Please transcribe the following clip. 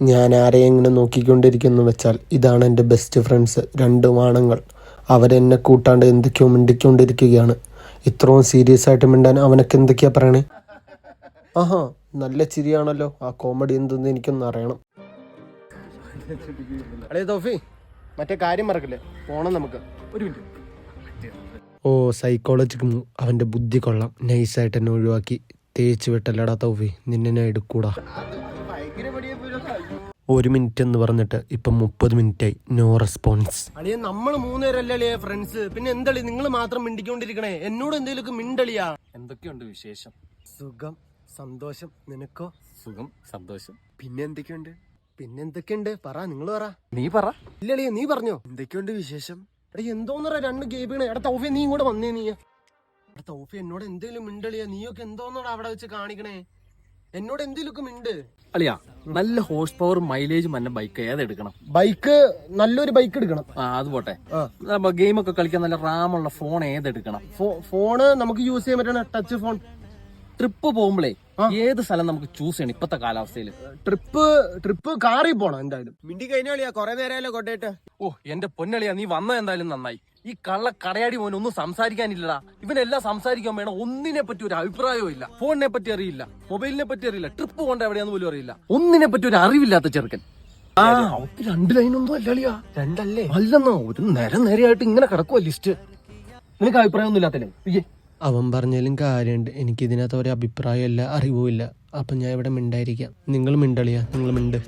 ഞാൻ ആരെയെങ്കിലും നോക്കിക്കൊണ്ടിരിക്കുന്നു വെച്ചാൽ ഇതാണ് എൻ്റെ ബെസ്റ്റ് ഫ്രണ്ട്സ്, 2 ആണുങ്ങൾ. അവരെന്നെ കൂട്ടാണ്ട് എന്തൊക്കെയോ മിണ്ടിക്കൊണ്ടിരിക്കുകയാണ്. ഇത്രയും സീരിയസ് ആയിട്ട് മിണ്ടാൻ അവനൊക്കെ എന്തൊക്കെയാ പറയണേ? ആഹാ, നല്ല ചിരിയാണല്ലോ. ആ കോമഡി എന്തെന്ന് എനിക്കൊന്ന് അറിയണം. അടേ തോഫി, മറ്റേ കാര്യം മറക്കില്ലേ, പോണം നമുക്ക്. ഒരു മിനിറ്റ്. ഓ, സൈക്കോളജിക്ക് അവൻ്റെ ബുദ്ധി കൊള്ളാം. നൈസായിട്ട് എന്നെ ഒഴിവാക്കി. തേച്ച് വിട്ടല്ലടാ തൗഫി, നിന്നെ ഞാൻ എടുക്കൂടാ. 1 മിനിറ്റ് എന്ന് പറഞ്ഞിട്ട് ഇപ്പം 30 മിനിറ്റായി. No response. അളിയ, നമ്മൾ 3 പേരല്ലേ ഫ്രണ്ട്സ്, പിന്നെ എന്തളി നിങ്ങൾ മാത്രം മിണ്ടിക്കൊണ്ടിരിക്കണേ? എന്നോട് എന്തെങ്കിലുമൊക്കെ മിണ്ടളിയാ. എന്തൊക്കെയുണ്ട് വിശേഷം? സുഖം, സന്തോഷം. നിനക്കോ? സുഖം, സന്തോഷം. പിന്നെ എന്തൊക്കെയുണ്ട് പറ, നിങ്ങൾ പറ. നീ പറ. ഇല്ലളിയ, നീ പറഞ്ഞോ. എന്തൊക്കെയുണ്ട് വിശേഷം? എടാ, എന്തോന്നറ 2 ഗെയിമുകൾ. എടാ തൗഫി, നീ ഇങ്ങോട്ട് വന്നേ. എടാ തൗഫി, എന്നോട് എന്തേലും മിണ്ടളിയാ. നീയൊക്കെ എന്തോന്നോടാ അവിടെ വെച്ച് കാണിക്കണേ? എന്നോട് എന്തേലൊക്കെ മിണ്ട്. അളിയാ, നല്ല ഹോഴ്സ് പവർ മൈലേജ് മന്ന ബൈക്ക് ഏതെടുക്കണം? ബൈക്ക്, നല്ലൊരു ബൈക്ക് എടുക്കണം. അത് പോട്ടെ. ഗെയിമൊക്കെ കളിക്കാൻ നല്ല റാമുള്ള ഫോൺ ഏതെടുക്കണം? ഫോണ് നമുക്ക് യൂസ് ചെയ്യാൻ പറ്റണ ടച്ച് ഫോൺ. ട്രിപ്പ് പോകുമ്പോഴേ ഏത് സ്ഥലം നമുക്ക് ചൂസ് ചെയ്യണം ഇപ്പത്തെ കാലാവസ്ഥയില്? ട്രിപ്പ് കാറിൽ പോണം എന്തായാലും. മിണ്ടി കഴിഞ്ഞാളിയാ, കൊറേ നേരമല്ലോ കൊട്ടേട്ട്. ഓ, എന്റെ പൊന്നളിയാ, നീ വന്ന എന്തായാലും നന്നായി. ഈ കള്ള കടയാടി മോനെ ഒന്നും സംസാരിക്കാനില്ലടാ. ഇവനെല്ലാം സംസാരിക്കാൻ വേണം. ഒന്നിനെ പറ്റി ഒരു അഭിപ്രായവും ഇല്ല. ഫോണിനെ പറ്റി അറിയില്ല, മൊബൈലിനെ പറ്റി അറിയില്ല, ട്രിപ്പ് പോകേണ്ട എവിടെയാന്ന് പോലും അറിയില്ല. ഒന്നിനെ പറ്റി ഒരു അറിവില്ലാത്ത ചെറുക്കൻ. അവർക്ക് 2 ലൈനൊന്നും അല്ലളിയാ. 2 അല്ലേ? അല്ലെന്നോ, ഒരു നേരെയായിട്ട് ഇങ്ങനെ കിടക്കുവാ ലിസ്റ്റ്. നിനക്ക് അഭിപ്രായം ഒന്നും ഇല്ലാത്തല്ലേ? അവൻ പറഞ്ഞാലും കാര്യമുണ്ട്. എനിക്കിതിനകത്ത് ഒരു അഭിപ്രായമില്ല, അറിവുമില്ല. അപ്പം ഞാൻ ഇവിടെ മിണ്ടായിരിക്കാം. നിങ്ങൾ മിണ്ടളിയാ, നിങ്ങൾ മിണ്ട്.